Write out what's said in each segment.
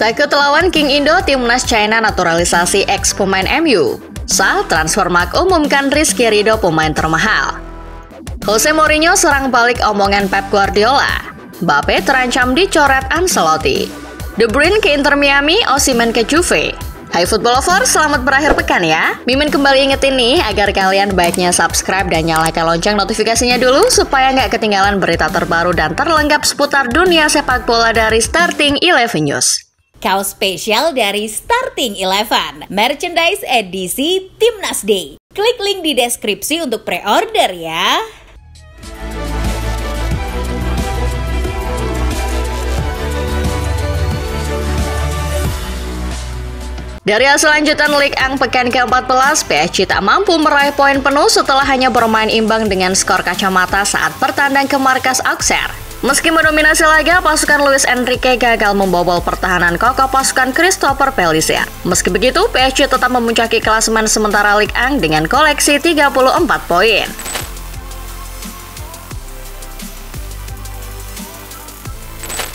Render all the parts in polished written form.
Takut lawan King Indo, Timnas China naturalisasi ex pemain MU. Sal Transfermarkt umumkan Rizky Ridho pemain termahal. Jose Mourinho serang balik omongan Pep Guardiola. Mbappe terancam dicoret Ancelotti. De Bruyne ke Inter Miami, Osimhen ke Juve. Hai football lovers, selamat berakhir pekan ya. Mimin kembali ingetin nih agar kalian baiknya subscribe dan nyalakan lonceng notifikasinya dulu supaya nggak ketinggalan berita terbaru dan terlengkap seputar dunia sepak bola dari Starting 11 News. Kaos spesial dari Starting 11, merchandise edisi Timnas Day. Klik link di deskripsi untuk pre-order ya. Dari hasil lanjutan Ligue 1 pekan ke-14, PSG tak mampu meraih poin penuh setelah hanya bermain imbang dengan skor kacamata saat bertandang ke markas Auxerre. Meski mendominasi laga, pasukan Luis Enrique gagal membobol pertahanan kokoh pasukan Christopher Pellissier. Meski begitu, PSG tetap memuncaki klasemen sementara Ligue 1 dengan koleksi 34 poin.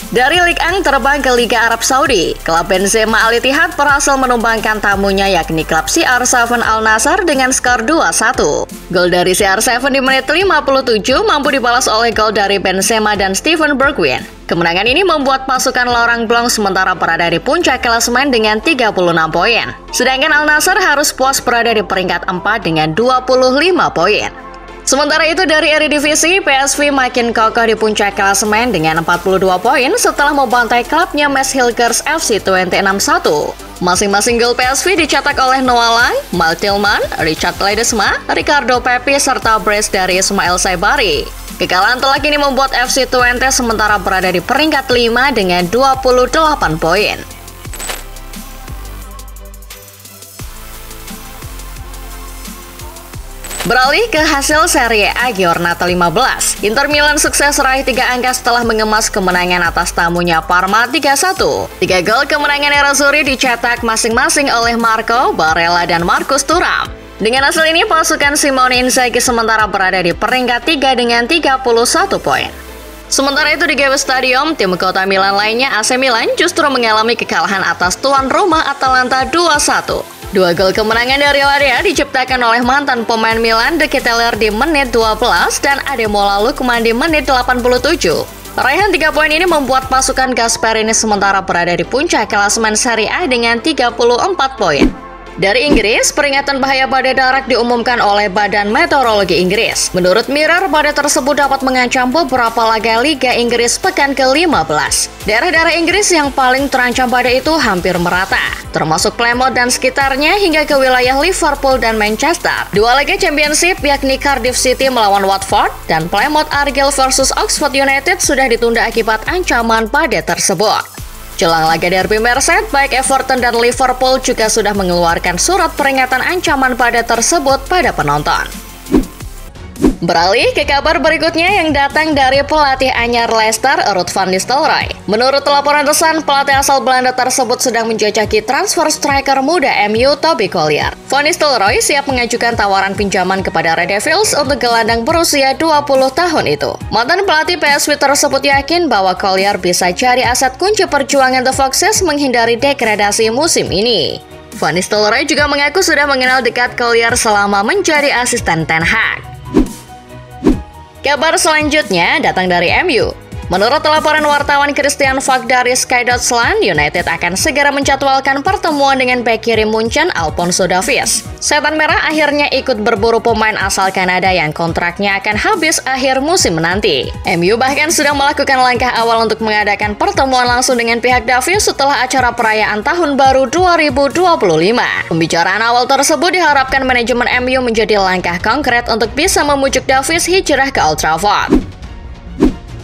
Dari Ligue 1 terbang ke Liga Arab Saudi, klub Benzema Al Ittihad berhasil menumbangkan tamunya yakni klub CR7 Al Nassr dengan skor 2-1. Gol dari CR7 di menit 57 mampu dibalas oleh gol dari Benzema dan Steven Bergwijn. Kemenangan ini membuat pasukan Laurent Blanc sementara berada di puncak klasemen dengan 36 poin. Sedangkan Al Nassr harus puas berada di peringkat 4 dengan 25 poin. Sementara itu dari Eredivisie, PSV makin kokoh di puncak klasemen dengan 42 poin setelah membantai klubnya Maashilkers FC Twente 6-1. Masing-masing gol PSV dicetak oleh Noah Lang, Mal Tillman, Richard Ledesma, Ricardo Pepi, serta brace dari Ismail Saibari. Kekalahan telak ini membuat FC Twente sementara berada di peringkat 5 dengan 28 poin. Beralih ke hasil Serie A Giornata 15, Inter Milan sukses raih 3 angka setelah mengemas kemenangan atas tamunya Parma 3-1. 3 gol kemenangan Nerazzurri dicetak masing-masing oleh Marco, Barella, dan Marcus Thuram. Dengan hasil ini, pasukan Simone Inzaghi sementara berada di peringkat 3 dengan 31 poin. Sementara itu di Gebbia Stadium, tim kota Milan lainnya AC Milan justru mengalami kekalahan atas tuan rumah Atalanta 2-1. 2 gol kemenangan dari Ladea diciptakan oleh mantan pemain Milan De Ketelaere di menit 12 dan Ademola Lookman di menit 87. Raihan 3 poin ini membuat pasukan Gasperini sementara berada di puncak klasemen Serie A dengan 34 poin. Dari Inggris, peringatan bahaya badai darat diumumkan oleh Badan Meteorologi Inggris. Menurut Mirror, badai tersebut dapat mengancam beberapa laga Liga Inggris pekan ke-15. Daerah-daerah Inggris yang paling terancam badai itu hampir merata, termasuk Plymouth dan sekitarnya hingga ke wilayah Liverpool dan Manchester. 2 laga Championship yakni Cardiff City melawan Watford dan Plymouth Argyle versus Oxford United sudah ditunda akibat ancaman badai tersebut. Jelang laga derby Merseyside, baik Everton dan Liverpool juga sudah mengeluarkan surat peringatan ancaman badai tersebut pada penonton. Beralih ke kabar berikutnya yang datang dari pelatih anyar Leicester, Ruud van Nistelrooy. Menurut laporan The Sun, pelatih asal Belanda tersebut sedang menjajaki transfer striker muda MU Toby Collier. Van Nistelrooy siap mengajukan tawaran pinjaman kepada Red Devils untuk gelandang berusia 20 tahun itu. Mantan pelatih PSV tersebut yakin bahwa Collier bisa jadi aset kunci perjuangan The Foxes menghindari degradasi musim ini. Van Nistelrooy juga mengaku sudah mengenal dekat Collier selama menjadi asisten Ten Hag. Kabar selanjutnya datang dari MU. Menurut laporan wartawan Christian Falk dari Sky Deutschland, United akan segera menjadwalkan pertemuan dengan bek kiri Munchen Alphonso Davies. Setan Merah akhirnya ikut berburu pemain asal Kanada yang kontraknya akan habis akhir musim nanti. MU bahkan sudah melakukan langkah awal untuk mengadakan pertemuan langsung dengan pihak Davies setelah acara perayaan Tahun Baru 2025. Pembicaraan awal tersebut diharapkan manajemen MU menjadi langkah konkret untuk bisa memujuk Davies hijrah ke Old Trafford.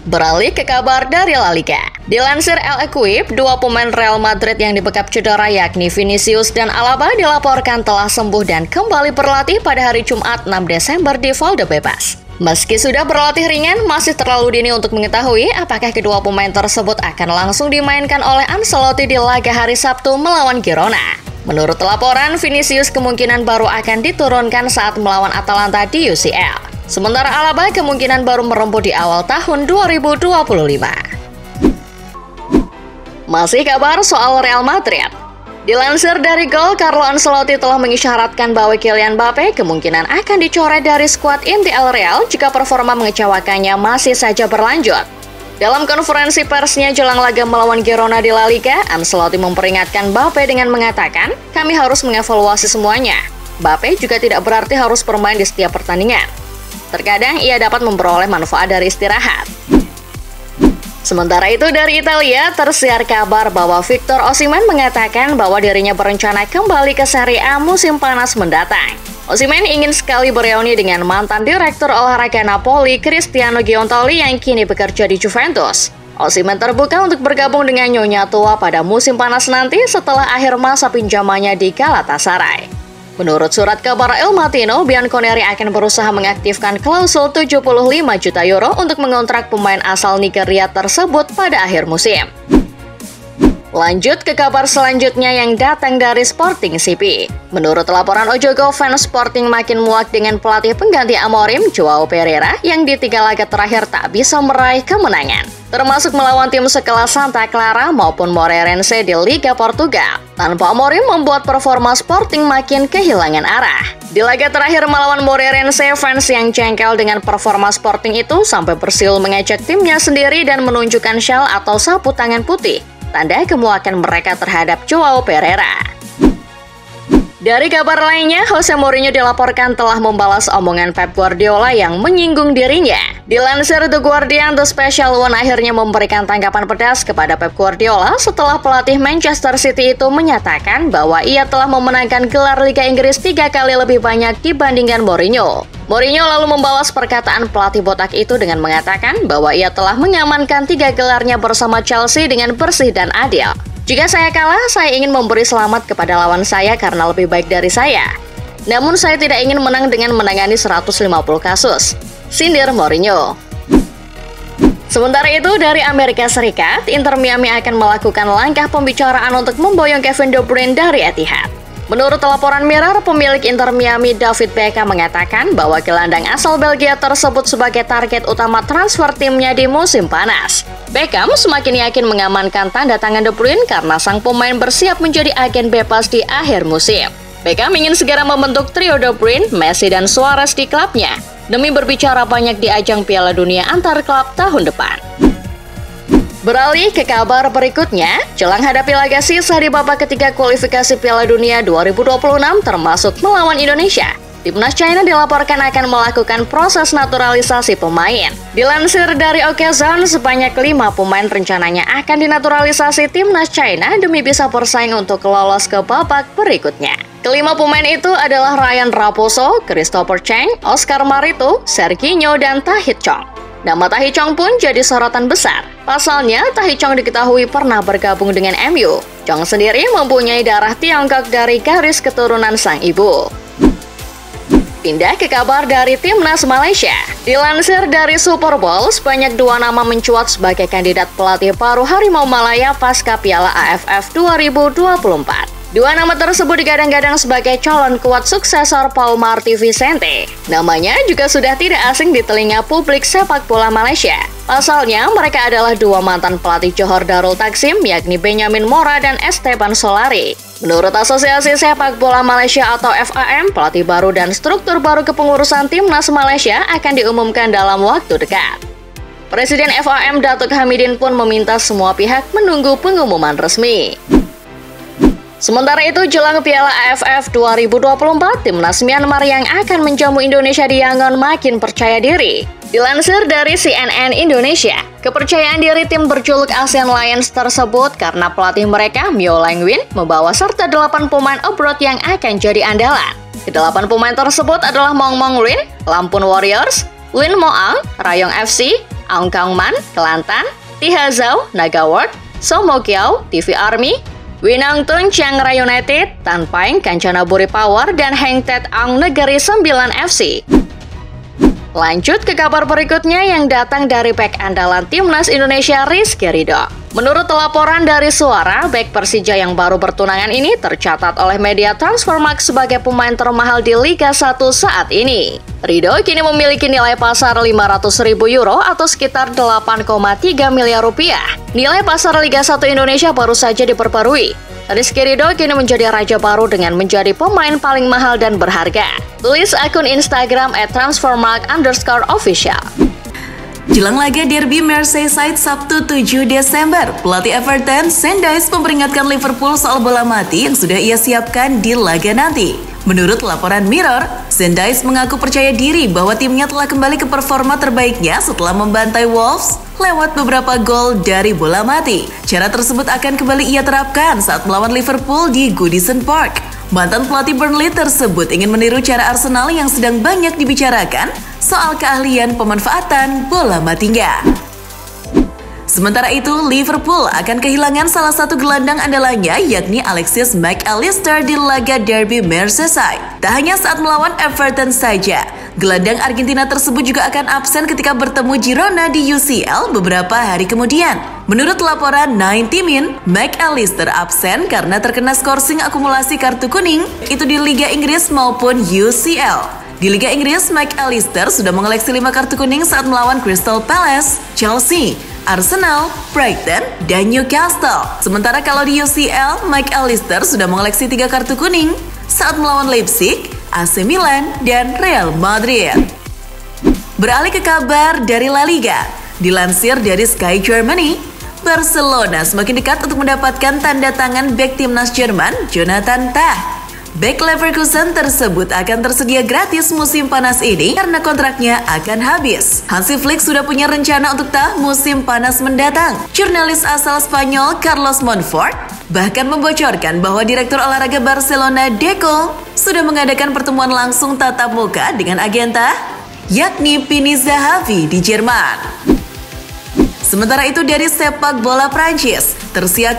Beralih ke kabar dari La Liga. Dilansir El Equipe, 2 pemain Real Madrid yang dibekap cedera yakni Vinicius dan Alaba dilaporkan telah sembuh dan kembali berlatih pada hari Jumat 6 Desember di Valdebebas. Meski sudah berlatih ringan, masih terlalu dini untuk mengetahui apakah kedua pemain tersebut akan langsung dimainkan oleh Ancelotti di laga hari Sabtu melawan Girona. Menurut laporan, Vinicius kemungkinan baru akan diturunkan saat melawan Atalanta di UCL. Sementara Alaba kemungkinan baru merumput di awal tahun 2025. Masih kabar soal Real Madrid. Dilansir dari Gol, Carlo Ancelotti telah mengisyaratkan bahwa Kylian Mbappe kemungkinan akan dicoret dari skuad inti El Real jika performa mengecewakannya masih saja berlanjut. Dalam konferensi persnya jelang laga melawan Girona di La Liga, Ancelotti memperingatkan Mbappe dengan mengatakan, "Kami harus mengevaluasi semuanya. Mbappe juga tidak berarti harus bermain di setiap pertandingan. Terkadang ia dapat memperoleh manfaat dari istirahat." Sementara itu dari Italia, tersiar kabar bahwa Victor Osimhen mengatakan bahwa dirinya berencana kembali ke Serie A musim panas mendatang. Osimhen ingin sekali bereuni dengan mantan direktur olahraga Napoli, Cristiano Giontoli, yang kini bekerja di Juventus. Osimhen terbuka untuk bergabung dengan Nyonya Tua pada musim panas nanti setelah akhir masa pinjamannya di Galatasaray. Menurut surat kabar El Mattino, Bianconeri akan berusaha mengaktifkan klausul 75 juta euro untuk mengontrak pemain asal Nigeria tersebut pada akhir musim. Lanjut ke kabar selanjutnya yang datang dari Sporting CP. Menurut laporan Ojogo, fans Sporting makin muak dengan pelatih pengganti Amorim, Joao Pereira, yang di 3 laga terakhir tak bisa meraih kemenangan, termasuk melawan tim sekelas Santa Clara maupun Moreirense di Liga Portugal. Tanpa Amorim membuat performa Sporting makin kehilangan arah. Di laga terakhir melawan Moreirense, fans yang jengkel dengan performa Sporting itu sampai bersiul mengejek timnya sendiri dan menunjukkan syal atau sapu tangan putih, tanda kemuakan mereka terhadap Joao Pereira. Dari kabar lainnya, Jose Mourinho dilaporkan telah membalas omongan Pep Guardiola yang menyinggung dirinya. Dilansir The Guardian, The Special One akhirnya memberikan tanggapan pedas kepada Pep Guardiola setelah pelatih Manchester City itu menyatakan bahwa ia telah memenangkan gelar Liga Inggris 3 kali lebih banyak dibandingkan Mourinho. Mourinho lalu membalas perkataan pelatih botak itu dengan mengatakan bahwa ia telah mengamankan 3 gelarnya bersama Chelsea dengan bersih dan adil. "Jika saya kalah, saya ingin memberi selamat kepada lawan saya karena lebih baik dari saya. Namun saya tidak ingin menang dengan menangani 150 kasus," sindir Mourinho. Sementara itu, dari Amerika Serikat, Inter Miami akan melakukan langkah pembicaraan untuk memboyong Kevin De Bruyne dari Etihad. Menurut laporan Mirror, pemilik Inter Miami David Beckham mengatakan bahwa gelandang asal Belgia tersebut sebagai target utama transfer timnya di musim panas. Beckham semakin yakin mengamankan tanda tangan De Bruyne karena sang pemain bersiap menjadi agen bebas di akhir musim. Beckham ingin segera membentuk trio De Bruyne, Messi, dan Suarez di klubnya demi berbicara banyak di ajang Piala Dunia antar klub tahun depan. Beralih ke kabar berikutnya, jelang hadapi laga sisa di babak ketiga kualifikasi Piala Dunia 2026 termasuk melawan Indonesia, Timnas China dilaporkan akan melakukan proses naturalisasi pemain. Dilansir dari Okezone, sebanyak 5 pemain rencananya akan dinaturalisasi Timnas China demi bisa bersaing untuk lolos ke babak berikutnya. Kelima pemain itu adalah Ryan Raposo, Christopher Cheng, Oscar Marito, Serginho, dan Tahith Chong. Nama Tahith Chong pun jadi sorotan besar. Pasalnya, Tahith Chong diketahui pernah bergabung dengan MU. Chong sendiri mempunyai darah Tiongkok dari garis keturunan sang ibu. Pindah ke kabar dari Timnas Malaysia. Dilansir dari Super Bowl, sebanyak 2 nama mencuat sebagai kandidat pelatih baru Harimau Malaya pasca Piala AFF 2024. 2 nama tersebut digadang-gadang sebagai calon kuat suksesor Paul Marty Vicente. Namanya juga sudah tidak asing di telinga publik sepak bola Malaysia. Pasalnya, mereka adalah 2 mantan pelatih Johor Darul Takzim, yakni Benyamin Mora dan Esteban Solari. Menurut Asosiasi Sepak Bola Malaysia atau FAM, pelatih baru dan struktur baru kepengurusan Timnas Malaysia akan diumumkan dalam waktu dekat. Presiden FAM Datuk Hamidin pun meminta semua pihak menunggu pengumuman resmi. Sementara itu, jelang Piala AFF 2024, Timnas Myanmar yang akan menjamu Indonesia di Yangon makin percaya diri. Dilansir dari CNN Indonesia, kepercayaan diri tim berjuluk ASEAN Lions tersebut karena pelatih mereka, Myo Lang Win, membawa serta 8 pemain abroad yang akan jadi andalan. Ke-8 pemain tersebut adalah Mong Mong Lin, Lampun Warriors, Lin Mo Ang, Rayong FC, Aung Kang Man, Kelantan, Tihazau, Naga World, Somo Kiau, TV Army, Winang Tun Chiang Rai United, Tan Paing Kanchanaburi Power, dan Heng Tet Aung Negeri 9 FC. Lanjut ke kabar berikutnya yang datang dari bek andalan Timnas Indonesia Rizky Ridho. Menurut laporan dari Suara, bek Persija yang baru bertunangan ini tercatat oleh media Transfermarkt sebagai pemain termahal di Liga 1 saat ini. Ridho kini memiliki nilai pasar 500.000 euro atau sekitar 8,3 miliar rupiah. Nilai pasar Liga 1 Indonesia baru saja diperbarui. Rizky Ridho kini menjadi raja baru dengan menjadi pemain paling mahal dan berharga. Tulis akun Instagram @transfermarkt_official. Jelang laga derby Merseyside Sabtu 7 Desember, pelatih Everton, Sean Dyche memperingatkan Liverpool soal bola mati yang sudah ia siapkan di laga nanti. Menurut laporan Mirror, Sean Dyche mengaku percaya diri bahwa timnya telah kembali ke performa terbaiknya setelah membantai Wolves lewat beberapa gol dari bola mati. Cara tersebut akan kembali ia terapkan saat melawan Liverpool di Goodison Park. Mantan pelatih Burnley tersebut ingin meniru cara Arsenal yang sedang banyak dibicarakan soal keahlian pemanfaatan bola matinya. Sementara itu, Liverpool akan kehilangan salah satu gelandang andalannya yakni Alexis Mac Allister di laga derby Merseyside. Tak hanya saat melawan Everton saja, gelandang Argentina tersebut juga akan absen ketika bertemu Girona di UCL beberapa hari kemudian. Menurut laporan 90 Min, Mac Allister absen karena terkena skorsing akumulasi kartu kuning, itu di Liga Inggris maupun UCL. Di Liga Inggris, Mac Allister sudah mengoleksi 5 kartu kuning saat melawan Crystal Palace, Chelsea, Arsenal, Brighton, dan Newcastle. Sementara kalau di UCL, Mac Allister sudah mengoleksi 3 kartu kuning saat melawan Leipzig, AC Milan, dan Real Madrid. Beralih ke kabar dari La Liga, dilansir dari Sky Germany, Barcelona semakin dekat untuk mendapatkan tanda tangan bek timnas Jerman, Jonathan Tah. Bek Leverkusen tersebut akan tersedia gratis musim panas ini karena kontraknya akan habis. Hansi Flick sudah punya rencana untuk Tah musim panas mendatang. Jurnalis asal Spanyol Carlos Monfort bahkan membocorkan bahwa Direktur Olahraga Barcelona Deco sudah mengadakan pertemuan langsung tatap muka dengan agen Tah, yakni Pini Zahavi di Jerman. Sementara itu dari sepak bola Prancis, tersiar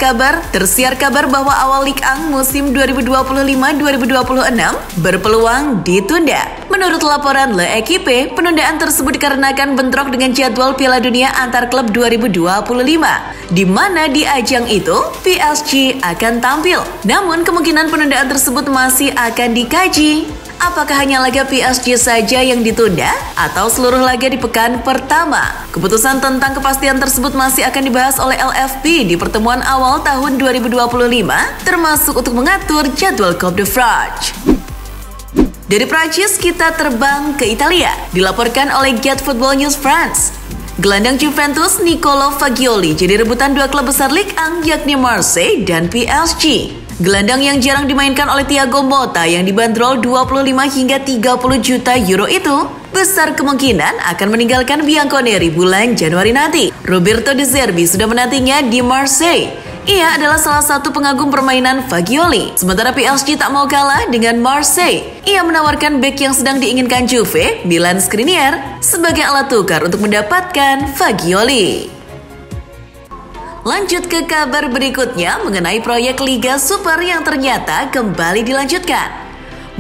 kabar bahwa awal Ligue 1 musim 2025-2026 berpeluang ditunda. Menurut laporan Le Equipe, penundaan tersebut dikarenakan bentrok dengan jadwal Piala Dunia antar klub 2025, di mana di ajang itu PSG akan tampil. Namun kemungkinan penundaan tersebut masih akan dikaji. Apakah hanya laga PSG saja yang ditunda atau seluruh laga di pekan pertama? Keputusan tentang kepastian tersebut masih akan dibahas oleh LFP di pertemuan awal tahun 2025, termasuk untuk mengatur jadwal Coupe de France. Dari Prancis kita terbang ke Italia, dilaporkan oleh Get Football News France. Gelandang Juventus Nicolo Fagioli jadi rebutan 2 klub besar Ligue 1 yakni Marseille dan PSG. Gelandang yang jarang dimainkan oleh Thiago Motta yang dibanderol 25 hingga 30 juta euro itu besar kemungkinan akan meninggalkan Bianconeri bulan Januari nanti. Roberto De Zerbi sudah menantinya di Marseille. Ia adalah salah satu pengagum permainan Fagioli. Sementara PSG tak mau kalah dengan Marseille. Ia menawarkan bek yang sedang diinginkan Juve, Milan Skriniar, sebagai alat tukar untuk mendapatkan Fagioli. Lanjut ke kabar berikutnya mengenai proyek Liga Super yang ternyata kembali dilanjutkan.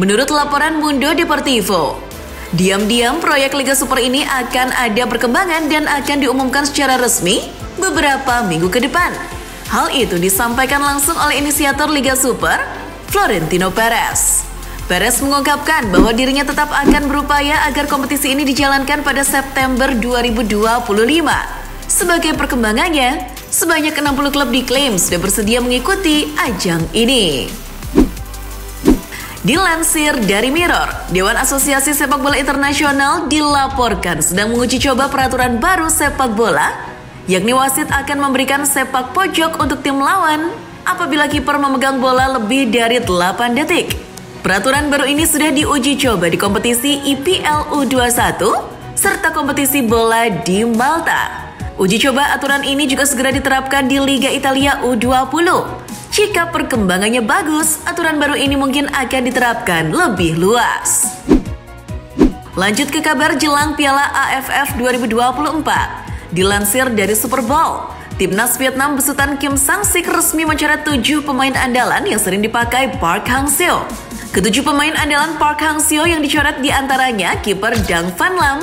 Menurut laporan Mundo Deportivo, diam-diam proyek Liga Super ini akan ada perkembangan dan akan diumumkan secara resmi beberapa minggu ke depan. Hal itu disampaikan langsung oleh inisiator Liga Super, Florentino Perez. Perez mengungkapkan bahwa dirinya tetap akan berupaya agar kompetisi ini dijalankan pada September 2025. Sebagai perkembangannya, sebanyak 60 klub diklaim sudah bersedia mengikuti ajang ini. Dilansir dari Mirror, Dewan Asosiasi Sepak Bola Internasional dilaporkan sedang menguji coba peraturan baru sepak bola, yakni wasit akan memberikan sepak pojok untuk tim lawan apabila kiper memegang bola lebih dari 8 detik. Peraturan baru ini sudah diuji coba di kompetisi IPL U21 serta kompetisi bola di Malta. Uji coba aturan ini juga segera diterapkan di Liga Italia U20. Jika perkembangannya bagus, aturan baru ini mungkin akan diterapkan lebih luas. Lanjut ke kabar jelang Piala AFF 2024. Dilansir dari Super Bowl, Timnas Vietnam besutan Kim Sang-sik resmi mencoret 7 pemain andalan yang sering dipakai Park Hang-seo. Ketujuh pemain andalan Park Hang-seo yang dicoret diantaranya kiper Dang Van Lam,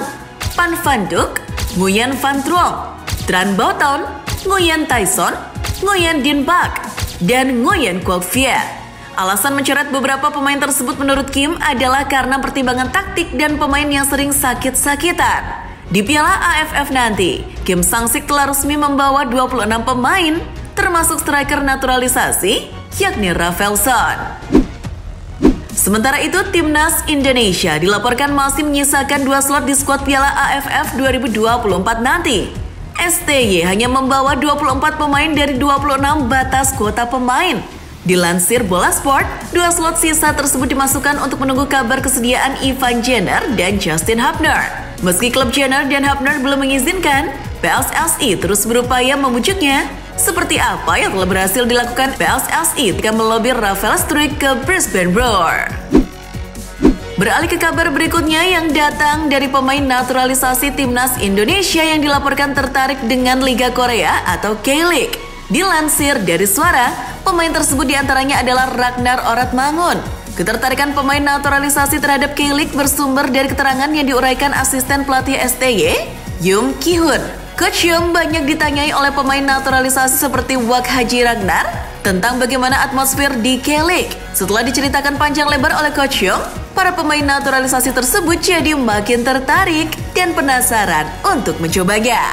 Pan Van Duk, Nguyen Van Truong, Tran Botton, Nguyen Tyson, Nguyen Din Bak, dan Nguyen Quoc Viet. Alasan mencoret beberapa pemain tersebut menurut Kim adalah karena pertimbangan taktik dan pemain yang sering sakit-sakitan. Di Piala AFF nanti, Kim Sang-sik telah resmi membawa 26 pemain, termasuk striker naturalisasi, yakni Rafaelson. Sementara itu, Timnas Indonesia dilaporkan masih menyisakan 2 slot di skuad Piala AFF 2024 nanti. STY hanya membawa 24 pemain dari 26 batas kuota pemain. Dilansir Bola Sport, 2 slot sisa tersebut dimasukkan untuk menunggu kabar kesediaan Ivan Jenner dan Justin Hubner. Meski klub Jenner dan Hubner belum mengizinkan, PSSI terus berupaya membujuknya. Seperti apa yang telah berhasil dilakukan PSSI ketika melobi Rafael Struijk ke Brisbane Roar. Beralih ke kabar berikutnya yang datang dari pemain naturalisasi Timnas Indonesia yang dilaporkan tertarik dengan Liga Korea atau K-League. Dilansir dari Suara, pemain tersebut diantaranya adalah Ragnar Oratmangun. Ketertarikan pemain naturalisasi terhadap K-League bersumber dari keterangan yang diuraikan asisten pelatih STY, Yoon Ki-hoon. Coach Yoon banyak ditanyai oleh pemain naturalisasi seperti Wak Haji Ragnar tentang bagaimana atmosfer di K-League. Setelah diceritakan panjang lebar oleh Coach Yoon, para pemain naturalisasi tersebut jadi makin tertarik dan penasaran untuk mencobanya.